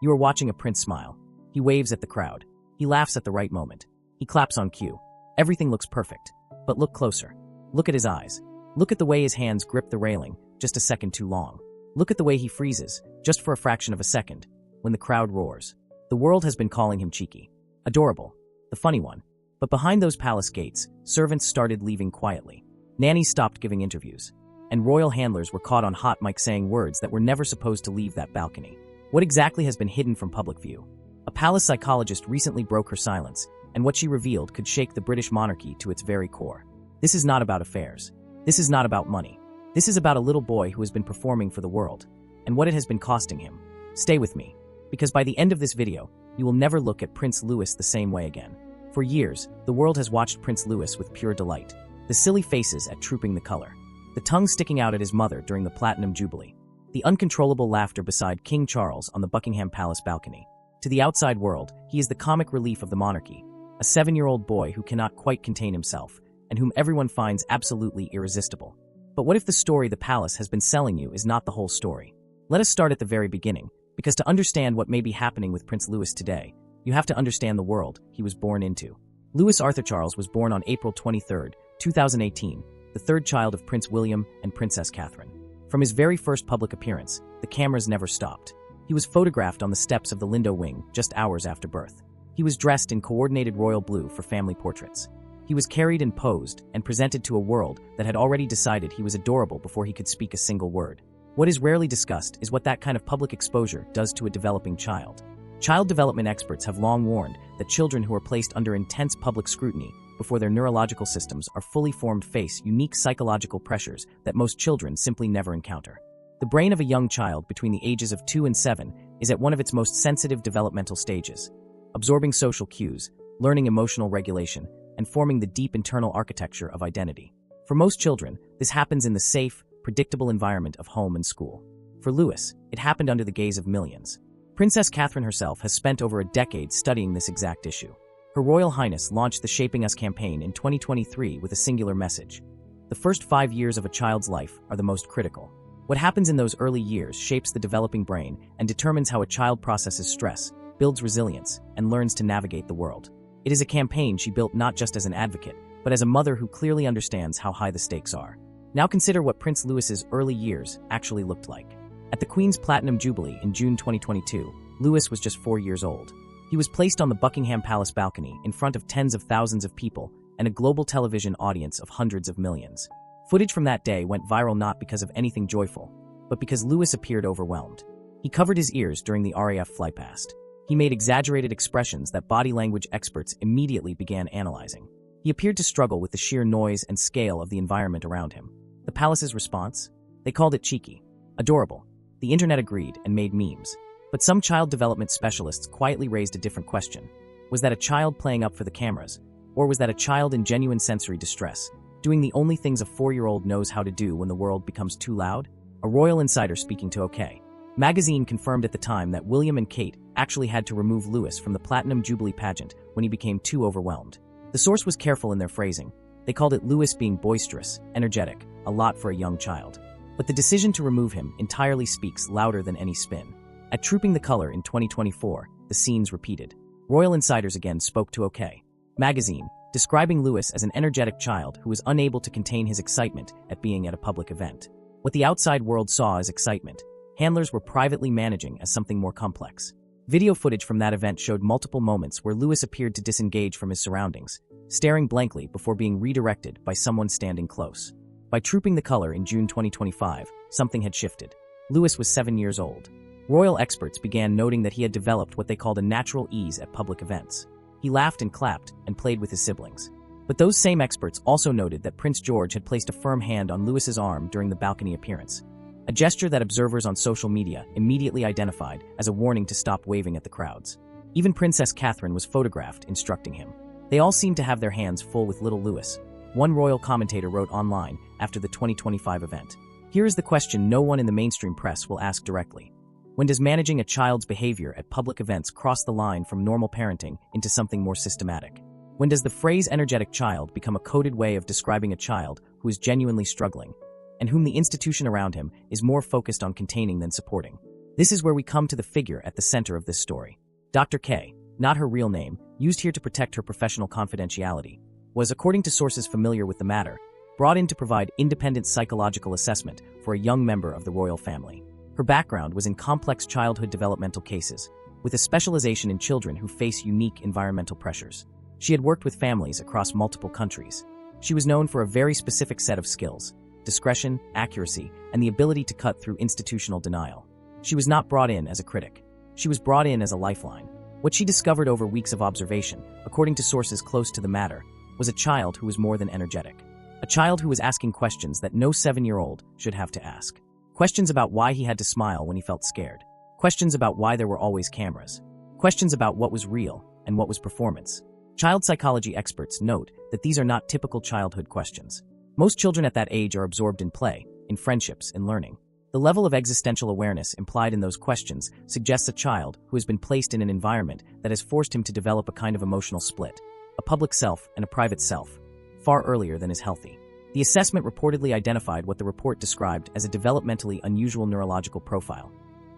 You are watching a prince smile. He waves at the crowd. He laughs at the right moment. He claps on cue. Everything looks perfect. But look closer. Look at his eyes. Look at the way his hands grip the railing, just a second too long. Look at the way he freezes, just for a fraction of a second, when the crowd roars. The world has been calling him cheeky, adorable, the funny one. But behind those palace gates, servants started leaving quietly. Nannies stopped giving interviews. And royal handlers were caught on hot mic saying words that were never supposed to leave that balcony. What exactly has been hidden from public view? A palace psychologist recently broke her silence, and what she revealed could shake the British monarchy to its very core. This is not about affairs. This is not about money. This is about a little boy who has been performing for the world, and what it has been costing him. Stay with me, because by the end of this video, you will never look at Prince Louis the same way again. For years, the world has watched Prince Louis with pure delight. The silly faces at Trooping the Color, the tongue sticking out at his mother during the Platinum Jubilee, the uncontrollable laughter beside King Charles on the Buckingham Palace balcony. To the outside world, he is the comic relief of the monarchy, a 7-year-old boy who cannot quite contain himself, and whom everyone finds absolutely irresistible. But what if the story the palace has been selling you is not the whole story? Let us start at the very beginning, because to understand what may be happening with Prince Louis today, you have to understand the world he was born into. Louis Arthur Charles was born on April 23, 2018, the third child of Prince William and Princess Catherine. From his very first public appearance, the cameras never stopped. He was photographed on the steps of the Lindo Wing just hours after birth. He was dressed in coordinated royal blue for family portraits. He was carried and posed and presented to a world that had already decided he was adorable before he could speak a single word. What is rarely discussed is what that kind of public exposure does to a developing child. Child development experts have long warned that children who are placed under intense public scrutiny before their neurological systems are fully formed face unique psychological pressures that most children simply never encounter. The brain of a young child between the ages of 2 and 7 is at one of its most sensitive developmental stages, absorbing social cues, learning emotional regulation, and forming the deep internal architecture of identity. For most children, this happens in the safe, predictable environment of home and school. For Louis, it happened under the gaze of millions. Princess Catherine herself has spent over a decade studying this exact issue. Her Royal Highness launched the Shaping Us campaign in 2023 with a singular message. The first 5 years of a child's life are the most critical. What happens in those early years shapes the developing brain and determines how a child processes stress, builds resilience, and learns to navigate the world. It is a campaign she built not just as an advocate, but as a mother who clearly understands how high the stakes are. Now consider what Prince Louis's early years actually looked like. At the Queen's Platinum Jubilee in June 2022, Louis was just 4 years old. He was placed on the Buckingham Palace balcony in front of tens of thousands of people and a global television audience of hundreds of millions. Footage from that day went viral not because of anything joyful, but because Louis appeared overwhelmed. He covered his ears during the RAF flypast. He made exaggerated expressions that body language experts immediately began analyzing. He appeared to struggle with the sheer noise and scale of the environment around him. The palace's response? They called it cheeky, adorable. The internet agreed and made memes. But some child development specialists quietly raised a different question. Was that a child playing up for the cameras? Or was that a child in genuine sensory distress, doing the only things a 4-year-old knows how to do when the world becomes too loud? A royal insider speaking to OK Magazine confirmed at the time that William and Kate actually had to remove Louis from the Platinum Jubilee pageant when he became too overwhelmed. The source was careful in their phrasing. They called it Louis being boisterous, energetic, a lot for a young child. But the decision to remove him entirely speaks louder than any spin. At Trooping the Color in 2024, the scenes repeated. Royal insiders again spoke to OK Magazine, describing Louis as an energetic child who was unable to contain his excitement at being at a public event. What the outside world saw as excitement, handlers were privately managing as something more complex. Video footage from that event showed multiple moments where Louis appeared to disengage from his surroundings, staring blankly before being redirected by someone standing close. By Trooping the Color in June 2025, something had shifted. Louis was 7 years old. Royal experts began noting that he had developed what they called a natural ease at public events. He laughed and clapped and played with his siblings. But those same experts also noted that Prince George had placed a firm hand on Louis's arm during the balcony appearance, a gesture that observers on social media immediately identified as a warning to stop waving at the crowds. Even Princess Catherine was photographed instructing him. They all seemed to have their hands full with little Louis. One royal commentator wrote online after the 2025 event. Here is the question no one in the mainstream press will ask directly. When does managing a child's behavior at public events cross the line from normal parenting into something more systematic? When does the phrase energetic child become a coded way of describing a child who is genuinely struggling, and whom the institution around him is more focused on containing than supporting? This is where we come to the figure at the center of this story. Dr. K, not her real name, used here to protect her professional confidentiality, was, according to sources familiar with the matter, brought in to provide independent psychological assessment for a young member of the royal family. Her background was in complex childhood developmental cases, with a specialization in children who face unique environmental pressures. She had worked with families across multiple countries. She was known for a very specific set of skills: discretion, accuracy, and the ability to cut through institutional denial. She was not brought in as a critic. She was brought in as a lifeline. What she discovered over weeks of observation, according to sources close to the matter, was a child who was more than energetic. A child who was asking questions that no 7-year-old should have to ask. Questions about why he had to smile when he felt scared. Questions about why there were always cameras. Questions about what was real and what was performance. Child psychology experts note that these are not typical childhood questions. Most children at that age are absorbed in play, in friendships, in learning. The level of existential awareness implied in those questions suggests a child who has been placed in an environment that has forced him to develop a kind of emotional split, a public self and a private self, far earlier than is healthy. The assessment reportedly identified what the report described as a developmentally unusual neurological profile.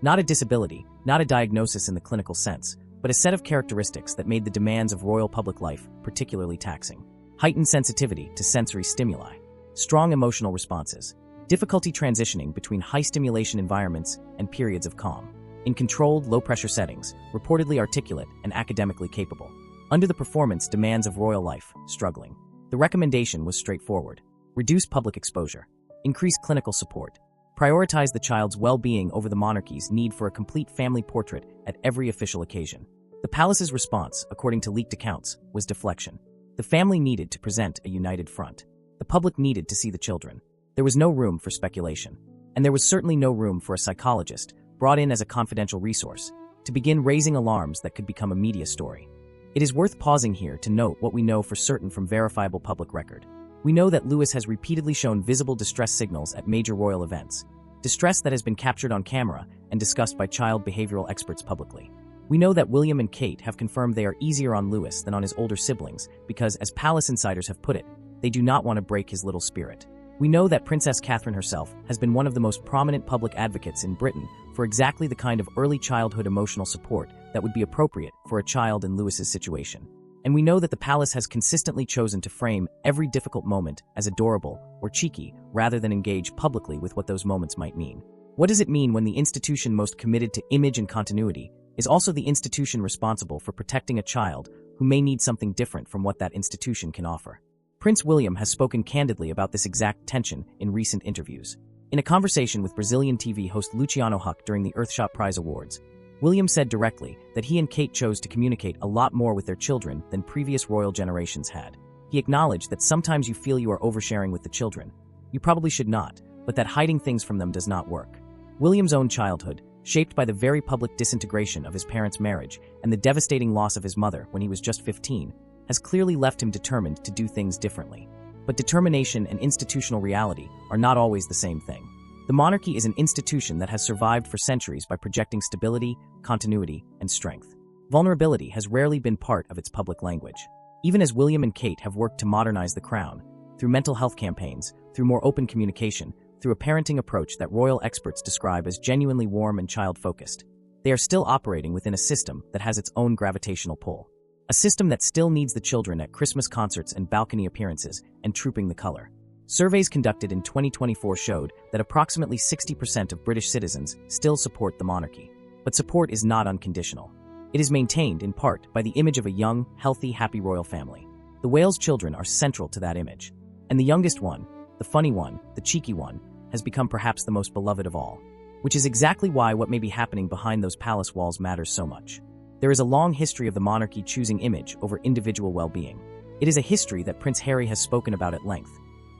Not a disability, not a diagnosis in the clinical sense, but a set of characteristics that made the demands of royal public life particularly taxing. Heightened sensitivity to sensory stimuli, strong emotional responses, difficulty transitioning between high-stimulation environments and periods of calm. In controlled, low-pressure settings, reportedly articulate and academically capable. Under the performance demands of royal life, struggling. The recommendation was straightforward. Reduce public exposure. Increase clinical support. Prioritize the child's well-being over the monarchy's need for a complete family portrait at every official occasion. The palace's response, according to leaked accounts, was deflection. The family needed to present a united front. The public needed to see the children. There was no room for speculation. And there was certainly no room for a psychologist, brought in as a confidential resource, to begin raising alarms that could become a media story. It is worth pausing here to note what we know for certain from verifiable public record. We know that Louis has repeatedly shown visible distress signals at major royal events, distress that has been captured on camera and discussed by child behavioral experts publicly. We know that William and Kate have confirmed they are easier on Louis than on his older siblings because, as palace insiders have put it, they do not want to break his little spirit. We know that Princess Catherine herself has been one of the most prominent public advocates in Britain for exactly the kind of early childhood emotional support that would be appropriate for a child in Louis's situation. And we know that the palace has consistently chosen to frame every difficult moment as adorable or cheeky rather than engage publicly with what those moments might mean. What does it mean when the institution most committed to image and continuity is also the institution responsible for protecting a child who may need something different from what that institution can offer? Prince William has spoken candidly about this exact tension in recent interviews. In a conversation with Brazilian TV host Luciano Huck during the Earthshot Prize Awards, William said directly that he and Kate chose to communicate a lot more with their children than previous royal generations had. He acknowledged that sometimes you feel you are oversharing with the children. You probably should not, but that hiding things from them does not work. William's own childhood, shaped by the very public disintegration of his parents' marriage and the devastating loss of his mother when he was just 15, has clearly left him determined to do things differently. But determination and institutional reality are not always the same thing. The monarchy is an institution that has survived for centuries by projecting stability, continuity, and strength. Vulnerability has rarely been part of its public language. Even as William and Kate have worked to modernize the crown, through mental health campaigns, through more open communication, through a parenting approach that royal experts describe as genuinely warm and child-focused, they are still operating within a system that has its own gravitational pull. A system that still needs the children at Christmas concerts and balcony appearances and trooping the color. Surveys conducted in 2024 showed that approximately 60% of British citizens still support the monarchy. But support is not unconditional. It is maintained, in part, by the image of a young, healthy, happy royal family. The Wales children are central to that image. And the youngest one, the funny one, the cheeky one, has become perhaps the most beloved of all. Which is exactly why what may be happening behind those palace walls matters so much. There is a long history of the monarchy choosing image over individual well-being. It is a history that Prince Harry has spoken about at length.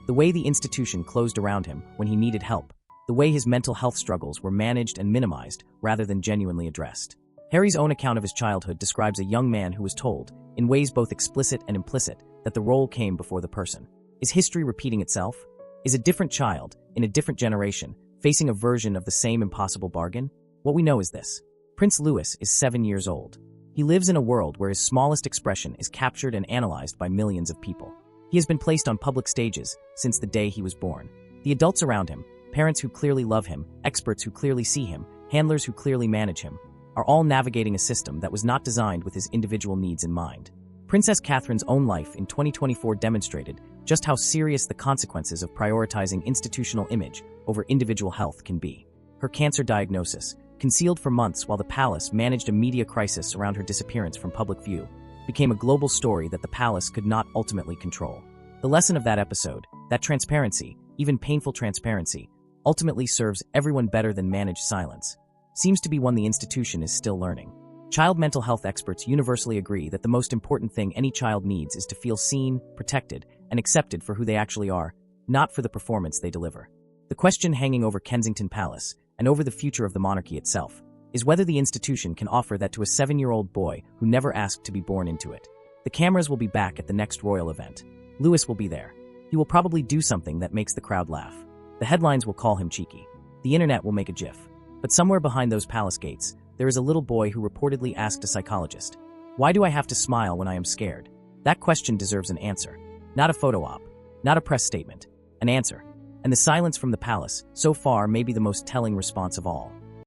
The way the institution closed around him when he needed help. The way his mental health struggles were managed and minimized rather than genuinely addressed. Harry's own account of his childhood describes a young man who was told, in ways both explicit and implicit, that the role came before the person. Is history repeating itself? Is a different child, in a different generation, facing a version of the same impossible bargain? What we know is this. Prince Louis is 7 years old. He lives in a world where his smallest expression is captured and analyzed by millions of people. He has been placed on public stages since the day he was born. The adults around him, parents who clearly love him, experts who clearly see him, handlers who clearly manage him, are all navigating a system that was not designed with his individual needs in mind. Princess Catherine's own life in 2024 demonstrated just how serious the consequences of prioritizing institutional image over individual health can be. Her cancer diagnosis, concealed for months while the palace managed a media crisis around her disappearance from public view, became a global story that the palace could not ultimately control. The lesson of that episode, that transparency, even painful transparency, ultimately serves everyone better than managed silence, seems to be one the institution is still learning. Child mental health experts universally agree that the most important thing any child needs is to feel seen, protected, and accepted for who they actually are, not for the performance they deliver. The question hanging over Kensington Palace, and over the future of the monarchy itself, is whether the institution can offer that to a 7-year-old boy who never asked to be born into it. The cameras will be back at the next royal event. Louis will be there. He will probably do something that makes the crowd laugh. The headlines will call him cheeky. The internet will make a gif. But somewhere behind those palace gates, there is a little boy who reportedly asked a psychologist, "Why do I have to smile when I am scared?" That question deserves an answer. Not a photo op, not a press statement, an answer. And the silence from the palace, so far, may be the most telling response of all.